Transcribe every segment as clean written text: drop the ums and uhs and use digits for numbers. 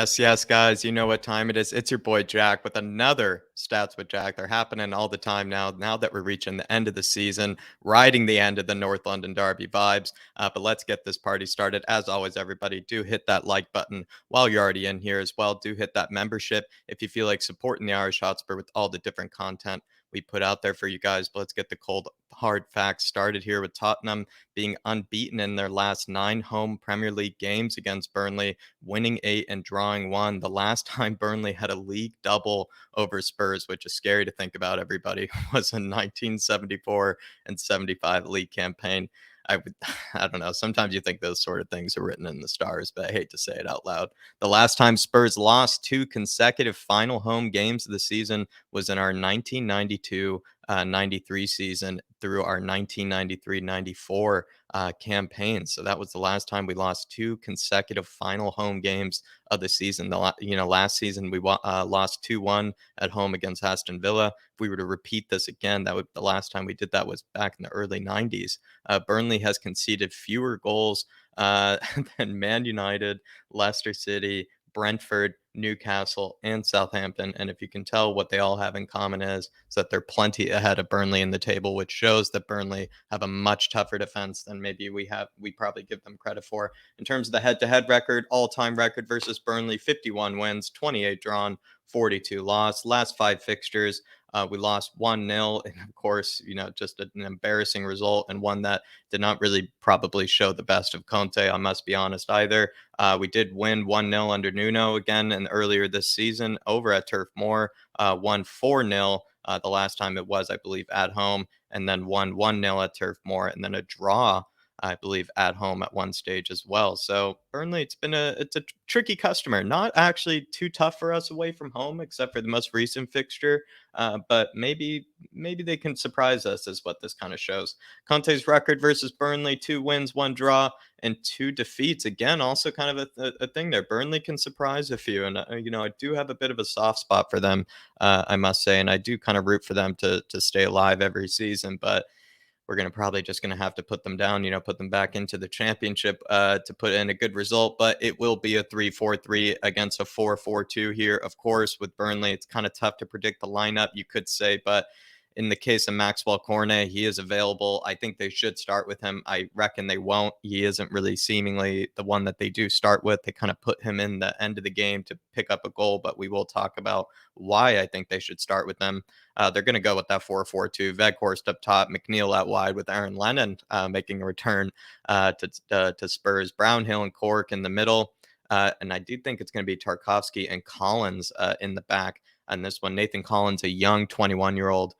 Yes, yes, guys, you know what time it is. It's your boy Jack with another Stats with Jack. They're happening all the time now. Now that we're reaching the end of the season, riding the end of the North London Derby vibes. But let's get this party started. As always, everybody, do hit that like button while you're already in here as well. Do hit that membership if you feel like supporting the Irish Hotspur with all the different content we put out there for you guys. But let's get the cold hard facts started here with Tottenham being unbeaten in their last 9 home Premier League games against Burnley, winning 8 and drawing 1. The last time Burnley had a league double over Spurs, which is scary to think about, everybody, was in 1974 and 75 league campaign. I would, I don't know. Sometimes you think those sort of things are written in the stars, but I hate to say it out loud. The last time Spurs lost 2 consecutive final home games of the season was in our 1992 93 season through our 1993-94 campaign. So that was the last time we lost 2 consecutive final home games of the season. Last season we lost 2-1 at home against Aston Villa. If we were to repeat this again, that would the last time we did that was back in the early 90s. Burnley has conceded fewer goals than Man United, Leicester City, Brentford, Newcastle, and Southampton. And if you can tell, what they all have in common is that they're plenty ahead of Burnley in the table, which shows that Burnley have a much tougher defense than maybe we probably give them credit for. In terms of the head-to-head record, all-time record versus Burnley: 51 wins, 28 drawn, 42 lost. Last 5 fixtures, we lost 1-0, and of course, just an embarrassing result, and one that did not really probably show the best of Conte, I must be honest, either. We did win 1-0 under Nuno again and earlier this season over at Turf Moor, won 4-0 the last time it was, I believe, at home, and then won 1-0 at Turf Moor, and then a draw, I believe, at home at one stage as well. So Burnley, it's a tricky customer. Not actually too tough for us away from home, except for the most recent fixture. But maybe they can surprise us, is what this kind of shows. Conte's record versus Burnley: 2 wins, 1 draw, and 2 defeats. Again, also kind of a thing there. Burnley can surprise a few, and I do have a bit of a soft spot for them, I must say, and I do kind of root for them to stay alive every season. But we're going to probably just going to have to put them down, put them back into the championship to put in a good result. But it will be a 3-4-3 against a 4-4-2 here. Of course, with Burnley, it's kind of tough to predict the lineup, you could say, but in the case of Maxwell Cornet, he is available. I think they should start with him. I reckon they won't. He isn't really seemingly the one that they do start with. They kind of put him in the end of the game to pick up a goal, but we will talk about why I think they should start with them. They're going to go with that 4-4-2. Veghorst up top, McNeil out wide with Aaron Lennon making a return to Spurs. Brownhill and Cork in the middle. And I do think it's going to be Tarkovsky and Collins in the back. And this one, Nathan Collins, a young 21-year-old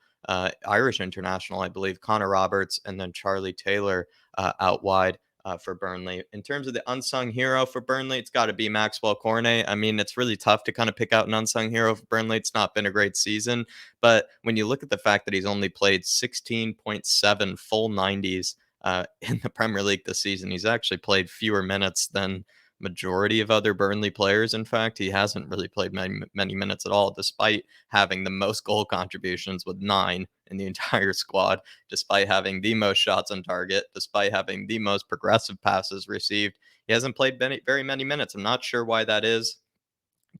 Irish international, I believe, Connor Roberts, and then Charlie Taylor out wide for Burnley. In terms of the unsung hero for Burnley, it's got to be Maxwell Cornet. I mean, it's really tough to kind of pick out an unsung hero for Burnley. It's not been a great season, but when you look at the fact that he's only played 16.7 full 90s in the Premier League this season, he's actually played fewer minutes than majority of other Burnley players. In fact, he hasn't really played many minutes at all, despite having the most goal contributions with 9 in the entire squad, despite having the most shots on target, despite having the most progressive passes received. He hasn't played very many minutes. I'm not sure why that is.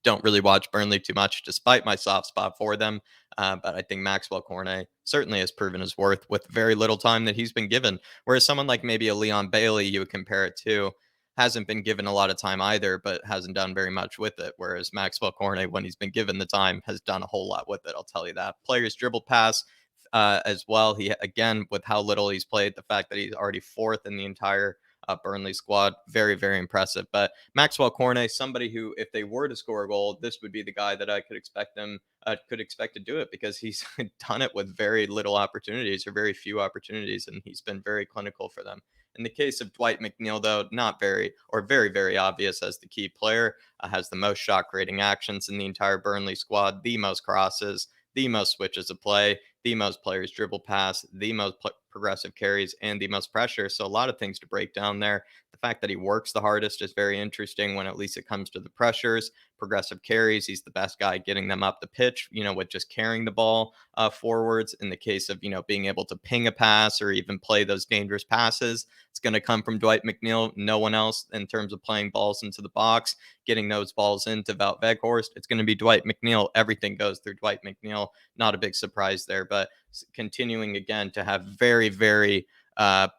Don't really watch Burnley too much, despite my soft spot for them. But I think Maxwell Cornet certainly has proven his worth with very little time that he's been given. Whereas someone like maybe a Leon Bailey, you would compare it to, hasn't been given a lot of time either, but hasn't done very much with it. Whereas Maxwell Cornet, when he's been given the time, has done a whole lot with it. I'll tell you that. Players dribble pass as well. He, again, with how little he's played, the fact that he's already fourth in the entire Burnley squad, very, very impressive. But Maxwell Cornet, somebody who, if they were to score a goal, this would be the guy that I could expect to do it, because he's done it with very little opportunities, or very few opportunities, and he's been very clinical for them. In the case of Dwight McNeil, though, not very, or very, very obvious as the key player, has the most shot creating actions in the entire Burnley squad, the most crosses, the most switches of play, the most players dribble pass, the most progressive carries, and the most pressure. So a lot of things to break down there. The fact that he works the hardest is very interesting when at least it comes to the pressures. progressive carries. He's the best guy getting them up the pitch, with just carrying the ball forwards. In the case of, being able to ping a pass or even play those dangerous passes, it's going to come from Dwight McNeil. No one else in terms of playing balls into the box, getting those balls into Wout Weghorst. It's going to be Dwight McNeil. Everything goes through Dwight McNeil. Not a big surprise there, but continuing again to have very, very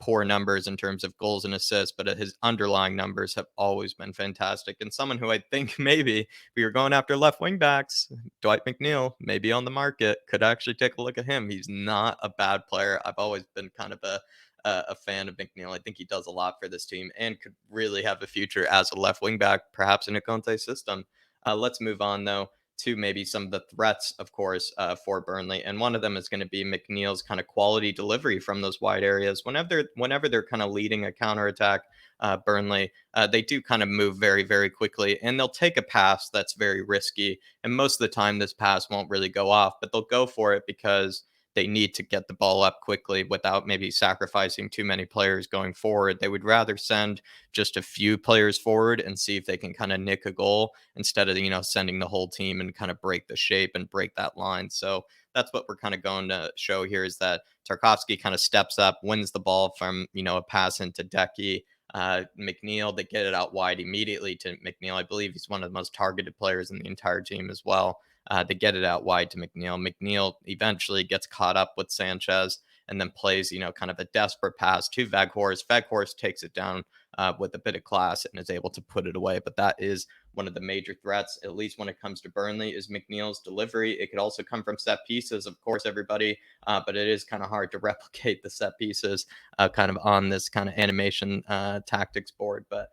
poor numbers in terms of goals and assists, but his underlying numbers have always been fantastic. And someone who I think maybe if we were going after left wing backs, Dwight McNeil, maybe on the market, could actually take a look at him. He's not a bad player. I've always been kind of a fan of McNeil. I think he does a lot for this team and could really have a future as a left wing back, perhaps in a Conte system. Let's move on though to maybe some of the threats, of course, for Burnley. And one of them is going to be McNeil's kind of quality delivery from those wide areas. Whenever they're kind of leading a counterattack, Burnley, they do kind of move very, very quickly, and they'll take a pass that's very risky. And most of the time, this pass won't really go off, but they'll go for it because they need to get the ball up quickly without maybe sacrificing too many players going forward. They would rather send just a few players forward and see if they can kind of nick a goal instead of, sending the whole team and kind of break the shape and break that line. So that's what we're kind of going to show here is that Tarkowski kind of steps up, wins the ball from, a pass into Decky. McNeil, they get it out wide immediately to McNeil. I believe he's one of the most targeted players in the entire team as well. They get it out wide to McNeil. McNeil eventually gets caught up with Sanchez and then plays, kind of a desperate pass to Weghorst. Weghorst takes it down with a bit of class and is able to put it away. But that is one of the major threats, at least when it comes to Burnley, is McNeil's delivery. It could also come from set pieces, of course, everybody, but it is kind of hard to replicate the set pieces kind of on this kind of animation tactics board. But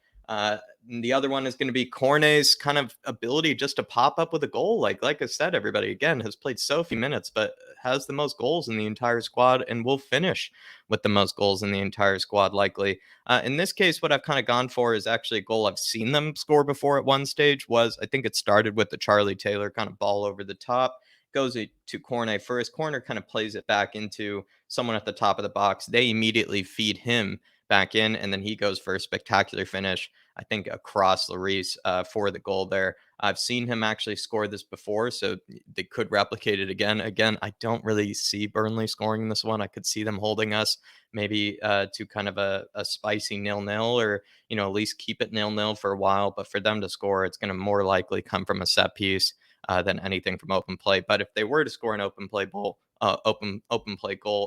the other one is going to be Cornet's kind of ability just to pop up with a goal. Like I said, everybody, again, has played so few minutes, but has the most goals in the entire squad and will finish with the most goals in the entire squad, likely. In this case, what I've kind of gone for is actually a goal I've seen them score before at one stage. I think it started with the Charlie Taylor kind of ball over the top. Goes to Cornet first. Corner kind of plays it back into someone at the top of the box. They immediately feed him back in, and then he goes for a spectacular finish, I think, across Lloris for the goal there. I've seen him actually score this before, so they could replicate it again. Again, I don't really see Burnley scoring this one. I could see them holding us maybe to kind of a spicy 0-0 or, at least keep it 0-0 for a while. But for them to score, it's going to more likely come from a set piece than anything from open play. But if they were to score an open play goal,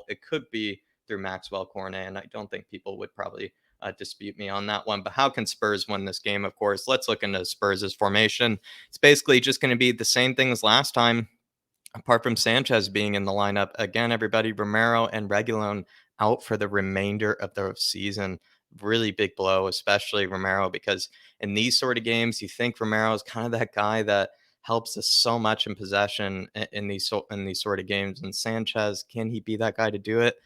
it could be through Maxwell Cornet, and I don't think people would probably dispute me on that one. But how can Spurs win this game? Of course, let's look into Spurs' formation. It's basically just going to be the same thing as last time, apart from Sanchez being in the lineup. Again, everybody, Romero and Reguilon out for the remainder of the season. Really big blow, especially Romero, because in these sort of games, you think Romero is kind of that guy that helps us so much in possession in these sort of games. And Sanchez, can he be that guy to do it?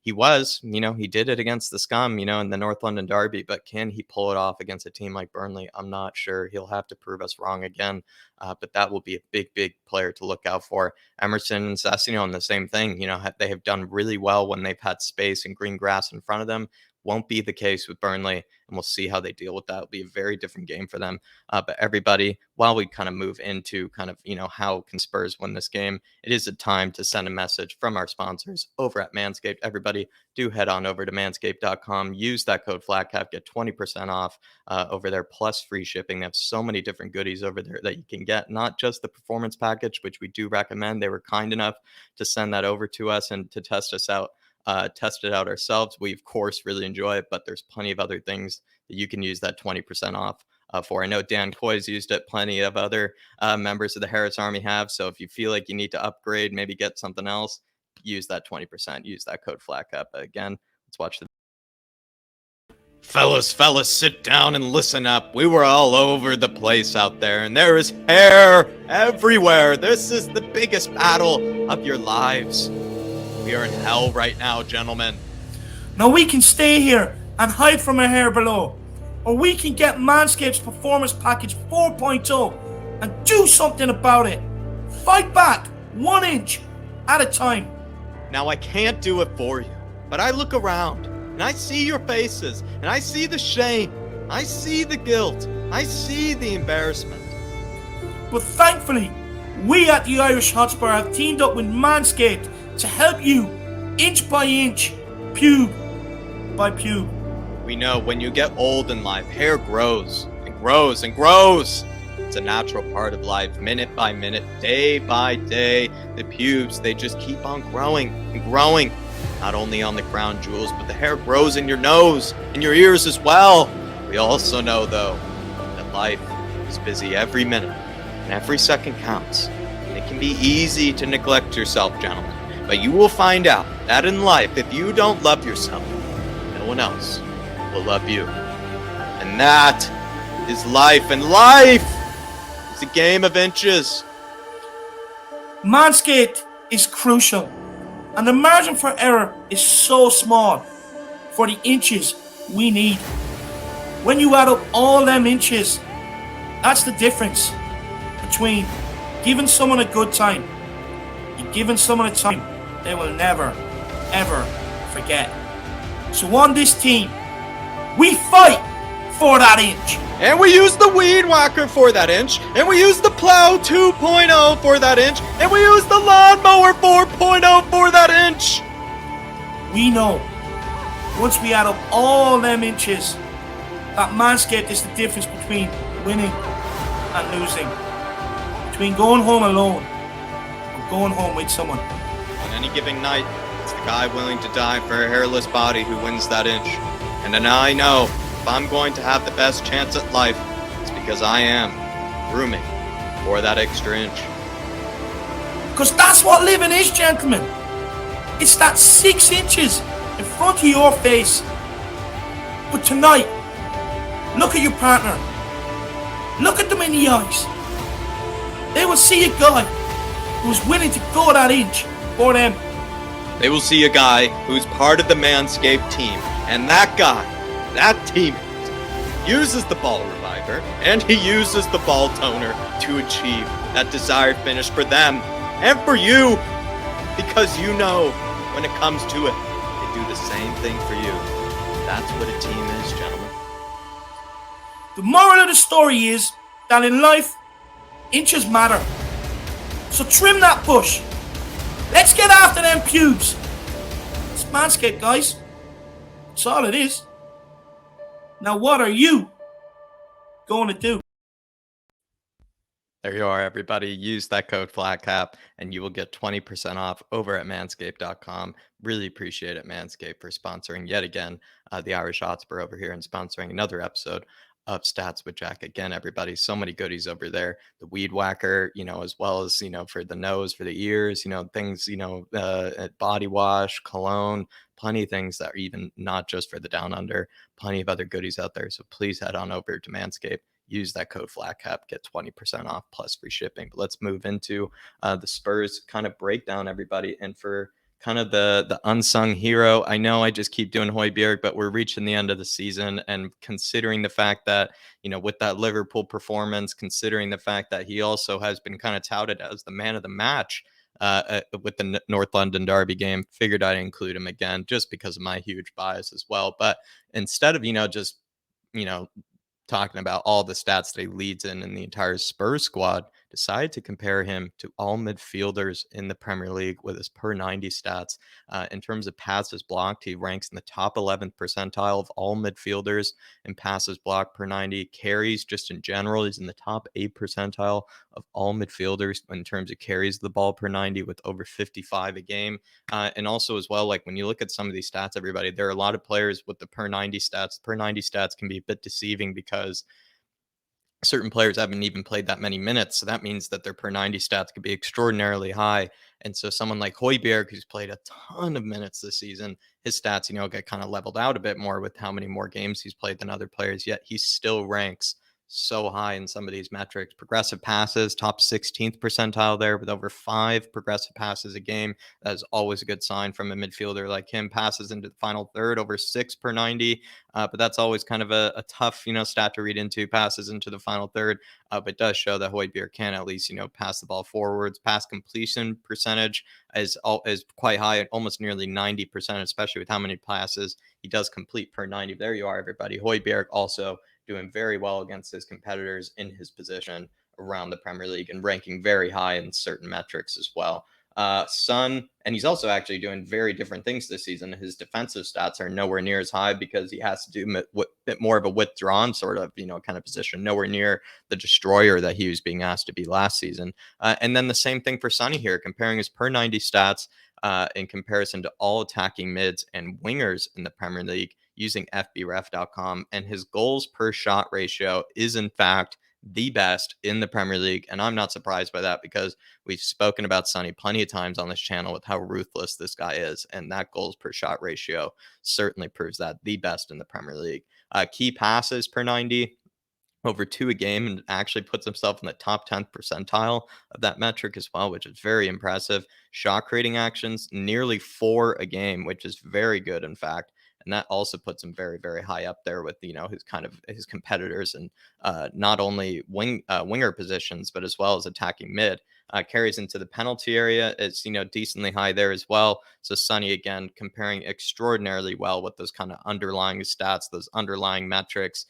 He was, he did it against the scum, in the North London derby, but can he pull it off against a team like Burnley? I'm not sure. He'll have to prove us wrong again, but that will be a big, big player to look out for. Emerson and Sessegnon, the same thing. They have done really well when they've had space and green grass in front of them. Won't be the case with Burnley, and we'll see how they deal with that. It'll be a very different game for them. But everybody, while we kind of move into kind of, how can Spurs win this game, it is a time to send a message from our sponsors over at Manscaped. Everybody, do head on over to manscaped.com. Use that code FLATCAP, get 20% off over there, plus free shipping. They have so many different goodies over there that you can get, not just the performance package, which we do recommend. They were kind enough to send that over to us and to test us out. Test it out ourselves. We, of course, really enjoy it, but there's plenty of other things that you can use that 20% off for. I know Dan Coy's used it. Plenty of other members of the Harris Army have. So if you feel like you need to upgrade, maybe get something else, use that 20%. Use that code FLATCAP. Again, let's watch the Fellas, sit down and listen up. We were all over the place out there, and there is hair everywhere. This is the biggest battle of your lives. We are in hell right now, gentlemen. Now we can stay here and hide from our hair below, or we can get Manscaped's Performance Package 4.0 and do something about it. Fight back 1 inch at a time. Now I can't do it for you, but I look around and I see your faces and I see the shame. I see the guilt. I see the embarrassment. But thankfully, we at the Irish Hotspur have teamed up with Manscaped to help you inch by inch, pube by pube. We know when you get old in life, hair grows and grows and grows. It's a natural part of life, minute by minute, day by day. The pubes, they just keep on growing and growing. Not only on the crown jewels, but the hair grows in your nose, in your ears as well. We also know, though, that life is busy every minute, and every second counts. And it can be easy to neglect yourself, gentlemen. But you will find out that in life, if you don't love yourself, no one else will love you. And that is life. And life is a game of inches. Manscaped is crucial, and the margin for error is so small for the inches we need. When you add up all them inches, that's the difference between giving someone a good time and giving someone a time they will never, ever forget. So on this team, we fight for that inch. And we use the weed whacker for that inch. And we use the plow 2.0 for that inch. And we use the lawnmower 4.0 for that inch. We know, once we add up all them inches, that Manscaped is the difference between winning and losing. Between going home alone or going home with someone. On any given night, it's the guy willing to die for a hairless body who wins that inch. And then I know, if I'm going to have the best chance at life, it's because I am grooming for that extra inch. Because that's what living is, gentlemen. It's that 6 inches in front of your face. But tonight, look at your partner. Look at them in the eyes. They will see a guy who's willing to go that inch for them. They will see a guy who's part of the Manscaped team. And that guy, that teammate, uses the ball reviver and he uses the ball toner to achieve that desired finish for them and for you. Because you know, when it comes to it, they do the same thing for you. That's what a team is, gentlemen. The moral of the story is that in life, inches matter. So trim that bush. Let's get after them pubes. It's Manscaped, guys. That's all it is. Now what are you going to do? There you are, everybody. Use that code FLATCAP and you will get 20% off over at manscaped.com. Really appreciate it, Manscaped, for sponsoring yet again the Irish Hotspur over here and sponsoring another episode of Stats with Jack. Again, everybody, so many goodies over there. The weed whacker, as well as, for the nose, for the ears, things, body wash, cologne, plenty of things that are even not just for the down under, plenty of other goodies out there. So please head on over to Manscaped. Use that code FLATCAP, get 20% off plus free shipping. But let's move into the Spurs kind of breakdown, everybody. And for kind of the unsung hero, I know I just keep doing Højbjerg, but we're reaching the end of the season. And considering the fact that, with that Liverpool performance, considering the fact that he also has been kind of touted as the man of the match with the North London Derby game, figured I'd include him again just because of my huge bias as well. But instead of, just, talking about all the stats that he leads in the entire Spurs squad, decided to compare him to all midfielders in the Premier League with his per 90 stats. In terms of passes blocked, he ranks in the top 11th percentile of all midfielders in passes blocked per 90. Carries, just in general, he's in the top 8 percentile of all midfielders in terms of carries the ball per 90 with over 55 a game. And also as well, like when you look at some of these stats, everybody, there are a lot of players with the per 90 stats. Per 90 stats can be a bit deceiving because certain players haven't even played that many minutes. So that means that their per 90 stats could be extraordinarily high. And so someone like Højbjerg, who's played a ton of minutes this season, his stats, get kind of leveled out a bit more with how many more games he's played than other players, yet he still ranks so high in some of these metrics. Progressive passes, top 16th percentile there with over 5 progressive passes a game. That is always a good sign from a midfielder like him. Passes into the final third, over 6 per 90. But that's always kind of a tough, stat to read into. Passes into the final third, but it does show that Højbjerg can at least, pass the ball forwards. Pass completion percentage is quite high at almost nearly 90%, especially with how many passes he does complete per 90. There you are, everybody. Højbjerg also doing very well against his competitors in his position around the Premier League and ranking very high in certain metrics as well. Son, and he's also actually doing very different things this season. His defensive stats are nowhere near as high because he has to do a bit more of a withdrawn sort of, kind of position, nowhere near the destroyer that he was being asked to be last season. And then the same thing for Sonny here, comparing his per 90 stats in comparison to all attacking mids and wingers in the Premier League using FBref.com. And his goals per shot ratio is, in fact, the best in the Premier League. And I'm not surprised by that because we've spoken about Sonny plenty of times on this channel with how ruthless this guy is. And that goals per shot ratio certainly proves that the best in the Premier League. Key passes per 90, over 2 a game, and actually puts himself in the top 10th percentile of that metric as well, which is very impressive. Shot creating actions, nearly 4 a game, which is very good, in fact. And that also puts him very, very high up there with, his kind of his competitors, and not only winger positions, but as well as attacking mid. Carries into the penalty area. It's, decently high there as well. So Sonny, again, comparing extraordinarily well with those kind of underlying stats, those underlying metrics,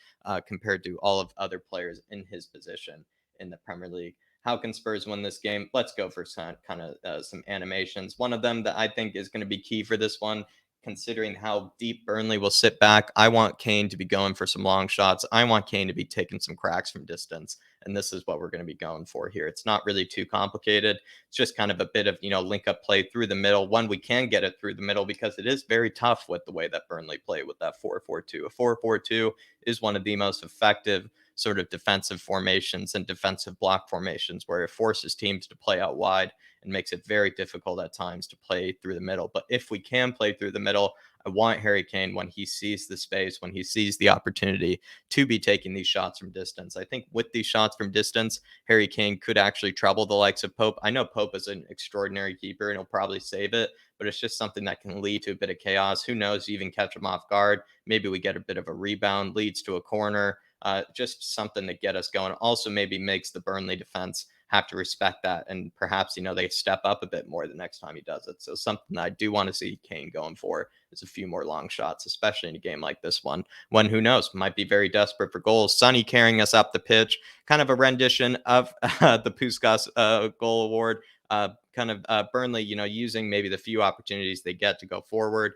compared to all of other players in his position in the Premier League. How can Spurs win this game? Let's go for some kind of some animations. One of them that I think is going to be key for this one, considering how deep Burnley will sit back. I want Kane to be going for some long shots. I want Kane to be taking some cracks from distance. And this is what we're going to be going for here. It's not really too complicated. It's just kind of a bit of, link up play through the middle. One, we can get it through the middle because it is very tough with the way that Burnley play with that 4-4-2. A 4-4-2 is one of the most effective sort of defensive formations and defensive block formations where it forces teams to play out wide and makes it very difficult at times to play through the middle. But if we can play through the middle, I want Harry Kane, when he sees the space, when he sees the opportunity, to be taking these shots from distance. I think with these shots from distance, Harry Kane could actually trouble the likes of Pope. I know Pope is an extraordinary keeper and he'll probably save it, but it's just something that can lead to a bit of chaos. Who knows? You even catch him off guard. Maybe we get a bit of a rebound, leads to a corner. Just something to get us going. Also, maybe makes the Burnley defense have to respect that, and perhaps they step up a bit more the next time he does it. So something that I do want to see Kane going for is a few more long shots, especially in a game like this one, when who knows, might be very desperate for goals. Sonny carrying us up the pitch, kind of a rendition of the Puskas goal award. Burnley, using maybe the few opportunities they get to go forward.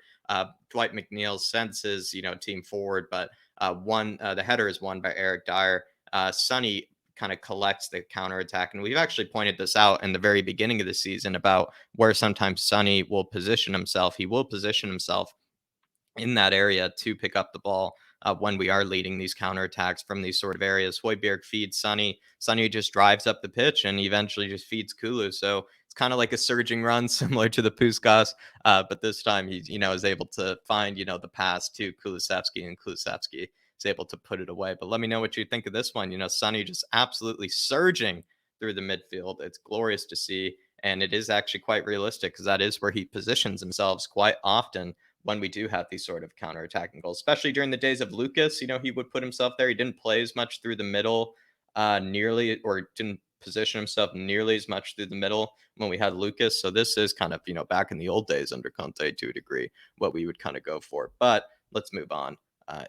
Dwight McNeil sends his, team forward, but the header is won by Eric Dyer. Sonny kind of collects the counterattack. And we've actually pointed this out in the very beginning of the season about where sometimes Sonny will position himself. He will position himself in that area to pick up the ball when we are leading these counterattacks from these sort of areas. Hoiberg feeds Sonny. Sonny just drives up the pitch and eventually just feeds Kulu. So it's kind of like a surging run, similar to the Puskas. But this time he, is able to find, the pass to Kulusevski, and Kulusevski is able to put it away. But let me know what you think of this one. Sonny just absolutely surging through the midfield. It's glorious to see. And it is actually quite realistic because that is where he positions himself quite often when we do have these sort of counterattacking goals, especially during the days of Lucas. He would put himself there. He didn't play as much through the middle nearly, or didn't position himself nearly as much through the middle when we had Lucas. So this is kind of, back in the old days under Conte to a degree, what we would kind of go for. But let's move on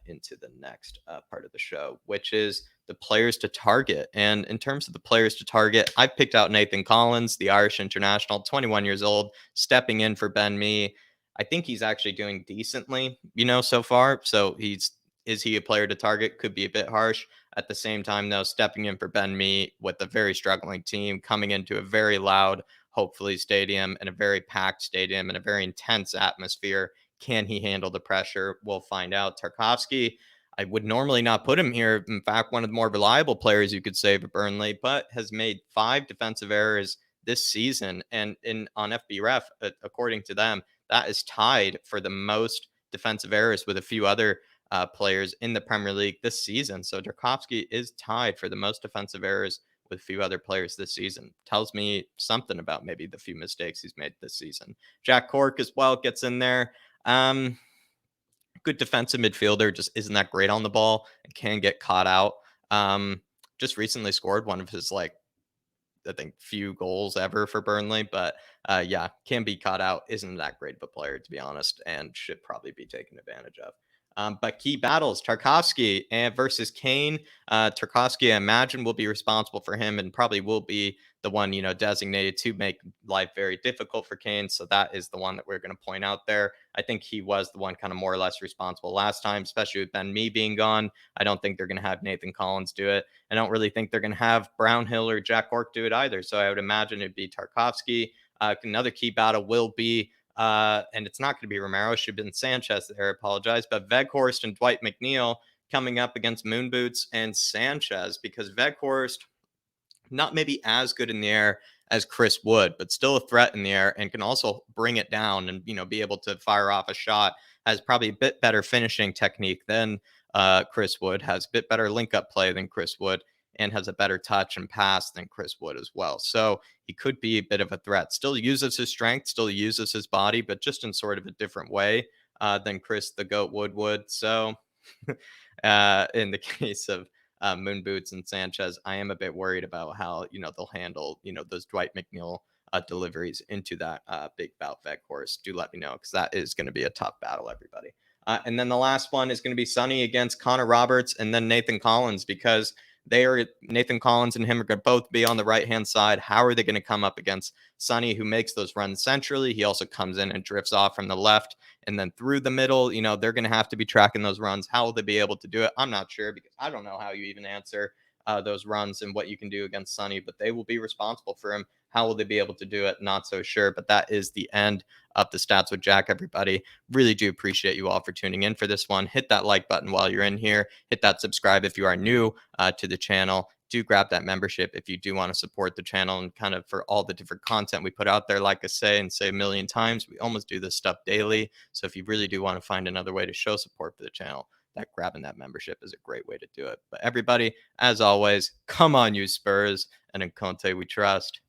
into the next part of the show, which is the players to target. And in terms of the players to target, I've picked out Nathan Collins, the Irish international, 21 years old, stepping in for Ben Mee. I think he's actually doing decently, so far. So is he a player to target? Could be a bit harsh. At the same time, though, stepping in for Ben Mee with a very struggling team, coming into a very loud, hopefully, stadium, and a very packed stadium and a very intense atmosphere. Can he handle the pressure? We'll find out. Tarkowski, I would normally not put him here. In fact, one of the more reliable players you could say for Burnley, but has made 5 defensive errors this season. And on FBref, according to them, that is tied for the most defensive errors with a few other players in the Premier League this season. So Tarkowski is tied for the most defensive errors with a few other players this season. Tells me something about maybe the few mistakes he's made this season. Jack Cork as well gets in there. Good defensive midfielder, just isn't that great on the ball and can get caught out. Just recently scored one of his I think few goals ever for Burnley, but yeah, can be caught out. Isn't that great of a player, to be honest, and should probably be taken advantage of. But key battles, Tarkovsky and versus Kane. Tarkovsky, I imagine, will be responsible for him and probably will be the one, designated to make life very difficult for Kane. So that is the one that we're going to point out there. I think he was the one kind of more or less responsible last time, especially with Ben Mee being gone. I don't think they're going to have Nathan Collins do it. I don't really think they're going to have Brownhill or Jack Cork do it either. So I would imagine it'd be Tarkovsky. Another key battle will be and it's not going to be Romero. It should have been Sanchez there. I apologize. But Veghorst and Dwight McNeil coming up against Moonboots and Sanchez, because Veghorst, not maybe as good in the air as Chris Wood, but still a threat in the air and can also bring it down and, be able to fire off a shot. Has probably a bit better finishing technique than Chris Wood, has a bit better link up play than Chris Wood, and has a better touch and pass than Chris Wood as well. So he could be a bit of a threat. Still uses his strength, still uses his body, but just in sort of a different way than Chris the Goat Wood would. So in the case of Moon Boots and Sanchez, I am a bit worried about how they'll handle those Dwight McNeil deliveries into that big bout Veghorst. Do let me know, because that is going to be a tough battle, everybody. And then the last one is going to be Sonny against Connor Roberts, and then Nathan Collins, because Nathan Collins and him are going to both be on the right hand side. How are they going to come up against Sonny, who makes those runs centrally? He also comes in and drifts off from the left and then through the middle. They're going to have to be tracking those runs. How will they be able to do it? I'm not sure, because I don't know how you even answer those runs and what you can do against Sonny, but they will be responsible for him. How will they be able to do it? Not so sure. But that is the end of the Stats with Jack, everybody. Really do appreciate you all for tuning in for this one. Hit that like button while you're in here. Hit that subscribe if you are new to the channel. Do grab that membership if you do want to support the channel and kind of for all the different content we put out there. Like I say a million times, we almost do this stuff daily. So if you really do want to find another way to show support for the channel, that grabbing that membership is a great way to do it. But everybody, as always, come on, you Spurs, and in Conte we trust.